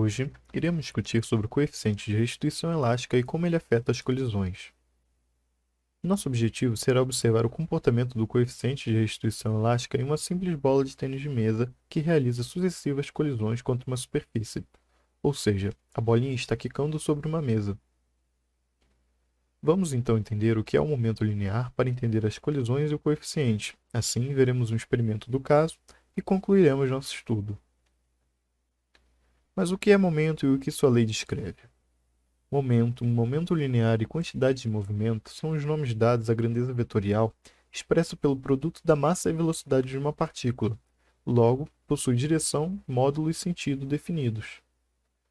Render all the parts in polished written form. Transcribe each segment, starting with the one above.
Hoje, iremos discutir sobre o coeficiente de restituição elástica e como ele afeta as colisões. Nosso objetivo será observar o comportamento do coeficiente de restituição elástica em uma simples bola de tênis de mesa que realiza sucessivas colisões contra uma superfície, ou seja, a bolinha está quicando sobre uma mesa. Vamos então entender o que é o momento linear para entender as colisões e o coeficiente. Assim, veremos um experimento do caso e concluiremos nosso estudo. Mas o que é momento e o que sua lei descreve? Momento linear e quantidade de movimento são os nomes dados à grandeza vetorial expressa pelo produto da massa e velocidade de uma partícula. Logo, possui direção, módulo e sentido definidos.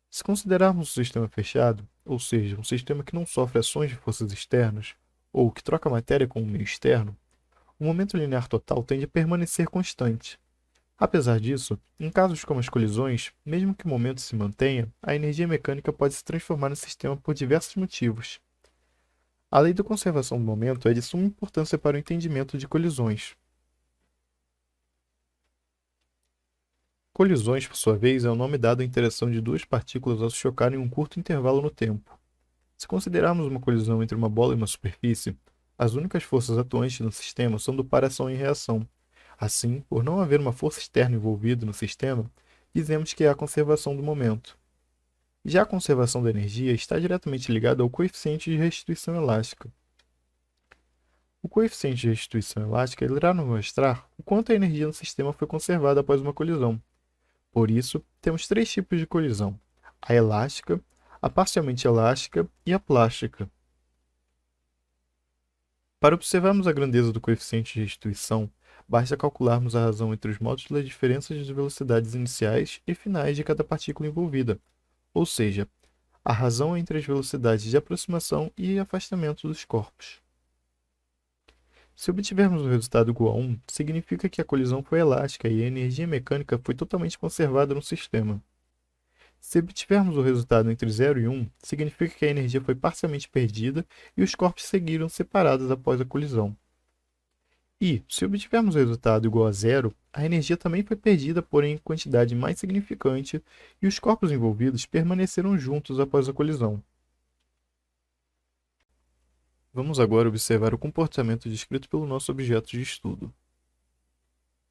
Se considerarmos um sistema fechado, ou seja, um sistema que não sofre ações de forças externas, ou que troca matéria com um meio externo, o momento linear total tende a permanecer constante. Apesar disso, em casos como as colisões, mesmo que o momento se mantenha, a energia mecânica pode se transformar no sistema por diversos motivos. A lei da conservação do momento é de suma importância para o entendimento de colisões. Colisões, por sua vez, é o nome dado à interação de duas partículas ao se chocarem em um curto intervalo no tempo. Se considerarmos uma colisão entre uma bola e uma superfície, as únicas forças atuantes no sistema são do par ação e reação. Assim, por não haver uma força externa envolvida no sistema, dizemos que é a conservação do momento. Já a conservação da energia está diretamente ligada ao coeficiente de restituição elástica. O coeficiente de restituição elástica irá nos mostrar o quanto a energia no sistema foi conservada após uma colisão. Por isso, temos três tipos de colisão: a elástica, a parcialmente elástica e a plástica. Para observarmos a grandeza do coeficiente de restituição, basta calcularmos a razão entre os módulos das diferenças de velocidades iniciais e finais de cada partícula envolvida, ou seja, a razão entre as velocidades de aproximação e afastamento dos corpos. Se obtivermos o resultado igual a 1, significa que a colisão foi elástica e a energia mecânica foi totalmente conservada no sistema. Se obtivermos o resultado entre 0 e 1, significa que a energia foi parcialmente perdida e os corpos seguiram separados após a colisão. E, se obtivermos o resultado igual a 0, a energia também foi perdida, porém em quantidade mais significante, e os corpos envolvidos permaneceram juntos após a colisão. Vamos agora observar o comportamento descrito pelo nosso objeto de estudo.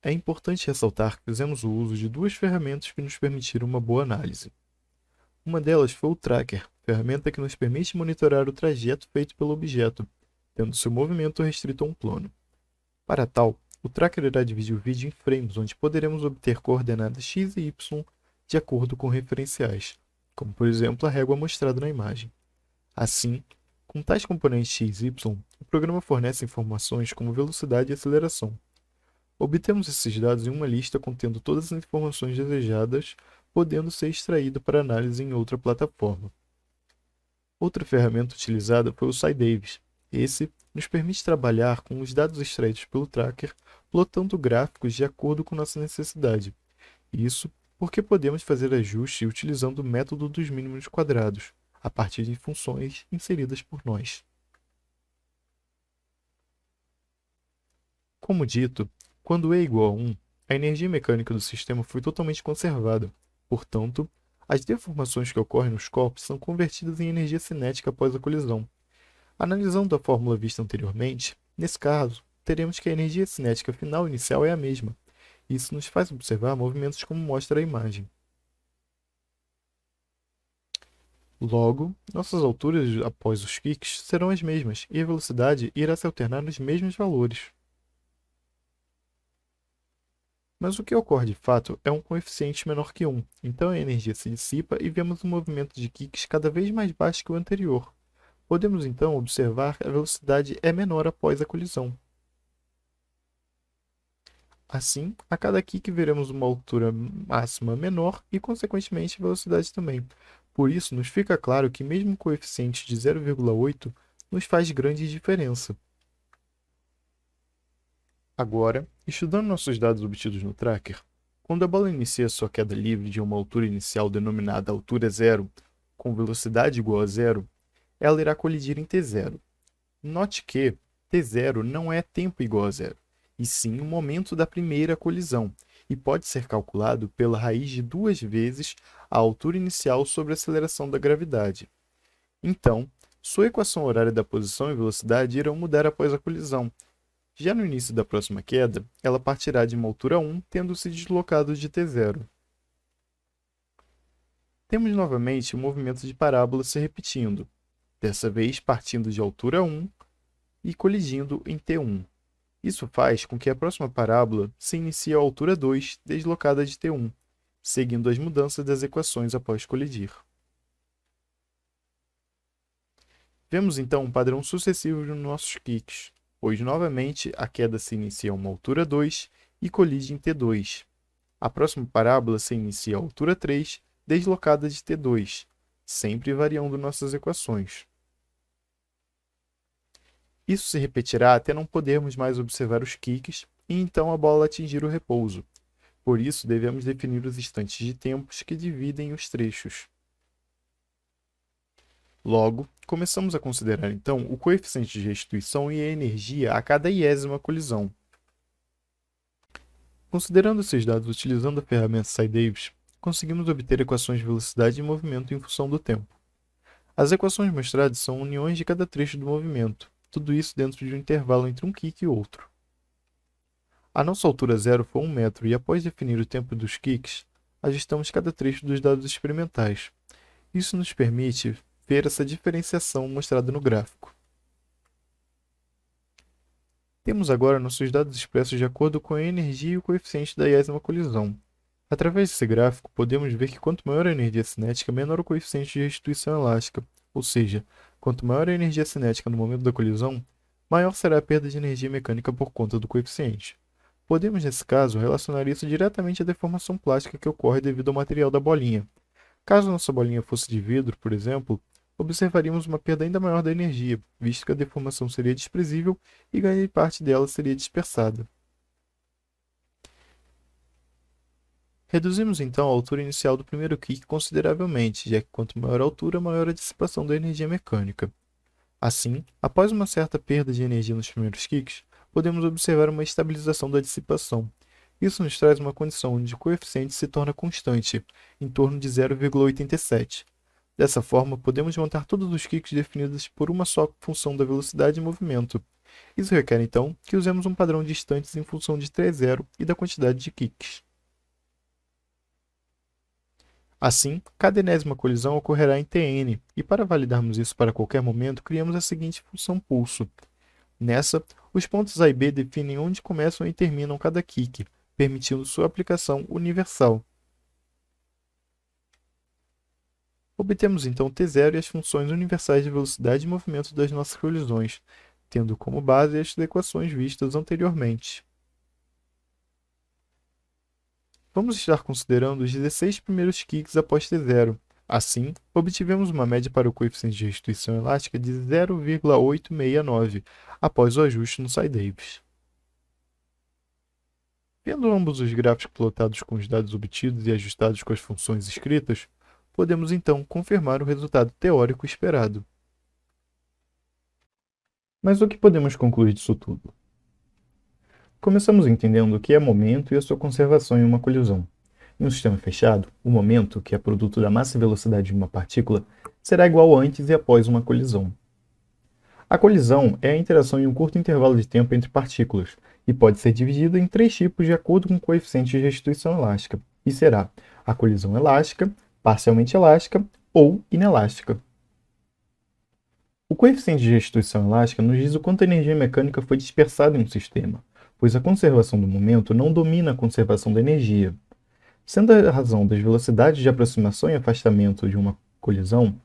É importante ressaltar que fizemos o uso de duas ferramentas que nos permitiram uma boa análise. Uma delas foi o Tracker, ferramenta que nos permite monitorar o trajeto feito pelo objeto, tendo seu movimento restrito a um plano. Para tal, o Tracker irá dividir o vídeo em frames, onde poderemos obter coordenadas x e y de acordo com referenciais, como por exemplo a régua mostrada na imagem. Assim, com tais componentes x e y, o programa fornece informações como velocidade e aceleração. Obtemos esses dados em uma lista contendo todas as informações desejadas, podendo ser extraído para análise em outra plataforma. Outra ferramenta utilizada foi o SciDavis. Esse nos permite trabalhar com os dados extraídos pelo Tracker, plotando gráficos de acordo com nossa necessidade. Isso porque podemos fazer ajustes utilizando o método dos mínimos quadrados, a partir de funções inseridas por nós. Como dito, quando E igual a 1, a energia mecânica do sistema foi totalmente conservada. Portanto, as deformações que ocorrem nos corpos são convertidas em energia cinética após a colisão. Analisando a fórmula vista anteriormente, nesse caso, teremos que a energia cinética final inicial é a mesma. Isso nos faz observar movimentos como mostra a imagem. Logo, nossas alturas após os kicks serão as mesmas e a velocidade irá se alternar nos mesmos valores. Mas o que ocorre de fato é um coeficiente menor que 1, então a energia se dissipa e vemos um movimento de kicks cada vez mais baixo que o anterior. Podemos então observar que a velocidade é menor após a colisão. Assim, a cada kick veremos uma altura máxima menor e, consequentemente, a velocidade também. Por isso, nos fica claro que mesmo um coeficiente de 0,8 nos faz grande diferença. Agora, estudando nossos dados obtidos no Tracker, quando a bola inicia sua queda livre de uma altura inicial denominada altura zero, com velocidade igual a zero, ela irá colidir em t0. Note que t0 não é tempo igual a zero, e sim o momento da primeira colisão, e pode ser calculado pela raiz de 2 vezes a altura inicial sobre a aceleração da gravidade. Então, sua equação horária da posição e velocidade irão mudar após a colisão. Já no início da próxima queda, ela partirá de uma altura 1, tendo se deslocado de t0. Temos novamente o movimento de parábola se repetindo, dessa vez partindo de altura 1 e colidindo em t1. Isso faz com que a próxima parábola se inicie à altura 2, deslocada de t1, seguindo as mudanças das equações após colidir. Vemos então um padrão sucessivo nos nossos kicks, pois novamente a queda se inicia a uma altura 2 e colide em t2. A próxima parábola se inicia à altura 3, deslocada de t2, sempre variando nossas equações. Isso se repetirá até não podermos mais observar os kicks e então a bola atingir o repouso. Por isso, devemos definir os instantes de tempos que dividem os trechos. Logo, começamos a considerar então o coeficiente de restituição e a energia a cada iésima colisão. Considerando esses dados utilizando a ferramenta SciDavis, conseguimos obter equações de velocidade e movimento em função do tempo. As equações mostradas são uniões de cada trecho do movimento, tudo isso dentro de um intervalo entre um kick e outro. A nossa altura zero foi 1 metro e após definir o tempo dos kicks, ajustamos cada trecho dos dados experimentais. Isso nos permite ver essa diferenciação mostrada no gráfico. Temos agora nossos dados expressos de acordo com a energia e o coeficiente da iésima colisão. Através desse gráfico, podemos ver que quanto maior a energia cinética, menor o coeficiente de restituição elástica, ou seja, quanto maior a energia cinética no momento da colisão, maior será a perda de energia mecânica por conta do coeficiente. Podemos, nesse caso, relacionar isso diretamente à deformação plástica que ocorre devido ao material da bolinha. Caso nossa bolinha fosse de vidro, por exemplo, observaríamos uma perda ainda maior da energia, visto que a deformação seria desprezível e grande parte dela seria dispersada. Reduzimos então a altura inicial do primeiro kick consideravelmente, já que quanto maior a altura, maior a dissipação da energia mecânica. Assim, após uma certa perda de energia nos primeiros kicks, podemos observar uma estabilização da dissipação. Isso nos traz uma condição onde o coeficiente se torna constante, em torno de 0,87. Dessa forma, podemos montar todos os kicks definidos por uma só função da velocidade e movimento. Isso requer, então, que usemos um padrão de instantes em função de t0 e da quantidade de kicks. Assim, cada enésima colisão ocorrerá em Tn, e para validarmos isso para qualquer momento, criamos a seguinte função pulso. Nessa, os pontos A e B definem onde começam e terminam cada kick, permitindo sua aplicação universal. Obtemos então t0 e as funções universais de velocidade e movimento das nossas colisões, tendo como base as equações vistas anteriormente. Vamos estar considerando os 16 primeiros kicks após t0. Assim, obtivemos uma média para o coeficiente de restituição elástica de 0,869, após o ajuste no SciDavis. Vendo ambos os gráficos plotados com os dados obtidos e ajustados com as funções escritas, podemos então confirmar o resultado teórico esperado. Mas o que podemos concluir disso tudo? Começamos entendendo o que é momento e a sua conservação em uma colisão. Em um sistema fechado, o momento, que é produto da massa e velocidade de uma partícula, será igual antes e após uma colisão. A colisão é a interação em um curto intervalo de tempo entre partículas, e pode ser dividida em 3 tipos de acordo com o coeficiente de restituição elástica, e será a colisão elástica, parcialmente elástica ou inelástica. O coeficiente de restituição elástica nos diz o quanto a energia mecânica foi dispersada em um sistema, pois a conservação do momento não domina a conservação da energia. Sendo a razão das velocidades de aproximação e afastamento de uma colisão,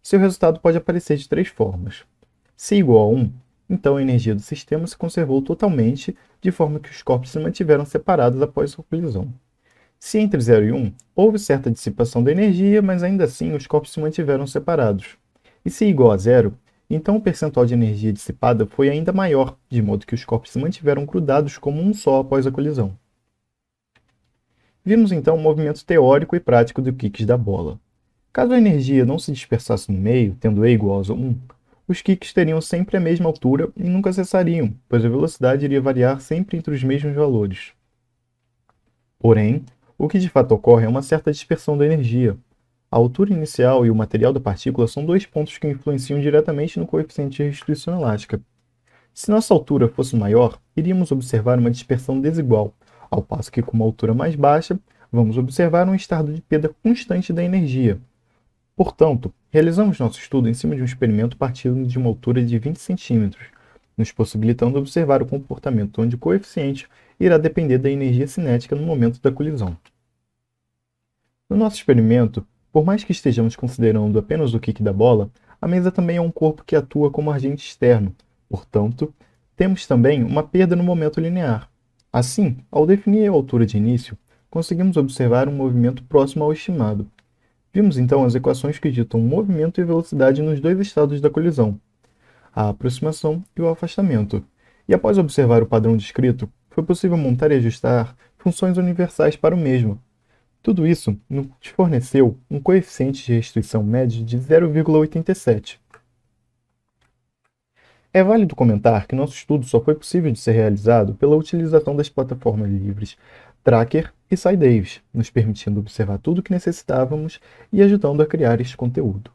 seu resultado pode aparecer de 3 formas. Se igual a 1, então a energia do sistema se conservou totalmente, de forma que os corpos se mantiveram separados após a colisão. Se entre 0 e 1, houve certa dissipação da energia, mas ainda assim os corpos se mantiveram separados. E se igual a 0, então o percentual de energia dissipada foi ainda maior, de modo que os corpos se mantiveram grudados como um só após a colisão. Vimos então o movimento teórico e prático do kicks da bola. Caso a energia não se dispersasse no meio, tendo E igual a 1, os kicks teriam sempre a mesma altura e nunca cessariam, pois a velocidade iria variar sempre entre os mesmos valores. Porém, o que de fato ocorre é uma certa dispersão da energia, A altura inicial e o material da partícula são dois pontos que influenciam diretamente no coeficiente de restrição elástica. Se nossa altura fosse maior, iríamos observar uma dispersão desigual, ao passo que com uma altura mais baixa, vamos observar um estado de perda constante da energia. Portanto, realizamos nosso estudo em cima de um experimento partindo de uma altura de 20 centímetros, nos possibilitando observar o comportamento onde o coeficiente irá depender da energia cinética no momento da colisão. No nosso experimento, por mais que estejamos considerando apenas o kick da bola, a mesa também é um corpo que atua como agente externo, portanto, temos também uma perda no momento linear. Assim, ao definir a altura de início, conseguimos observar um movimento próximo ao estimado. Vimos então as equações que ditam movimento e velocidade nos dois estados da colisão, a aproximação e o afastamento. E após observar o padrão descrito, foi possível montar e ajustar funções universais para o mesmo. Tudo isso nos forneceu um coeficiente de restrição médio de 0,87. É válido comentar que nosso estudo só foi possível de ser realizado pela utilização das plataformas livres Tracker e SciDavis, nos permitindo observar tudo o que necessitávamos e ajudando a criar este conteúdo.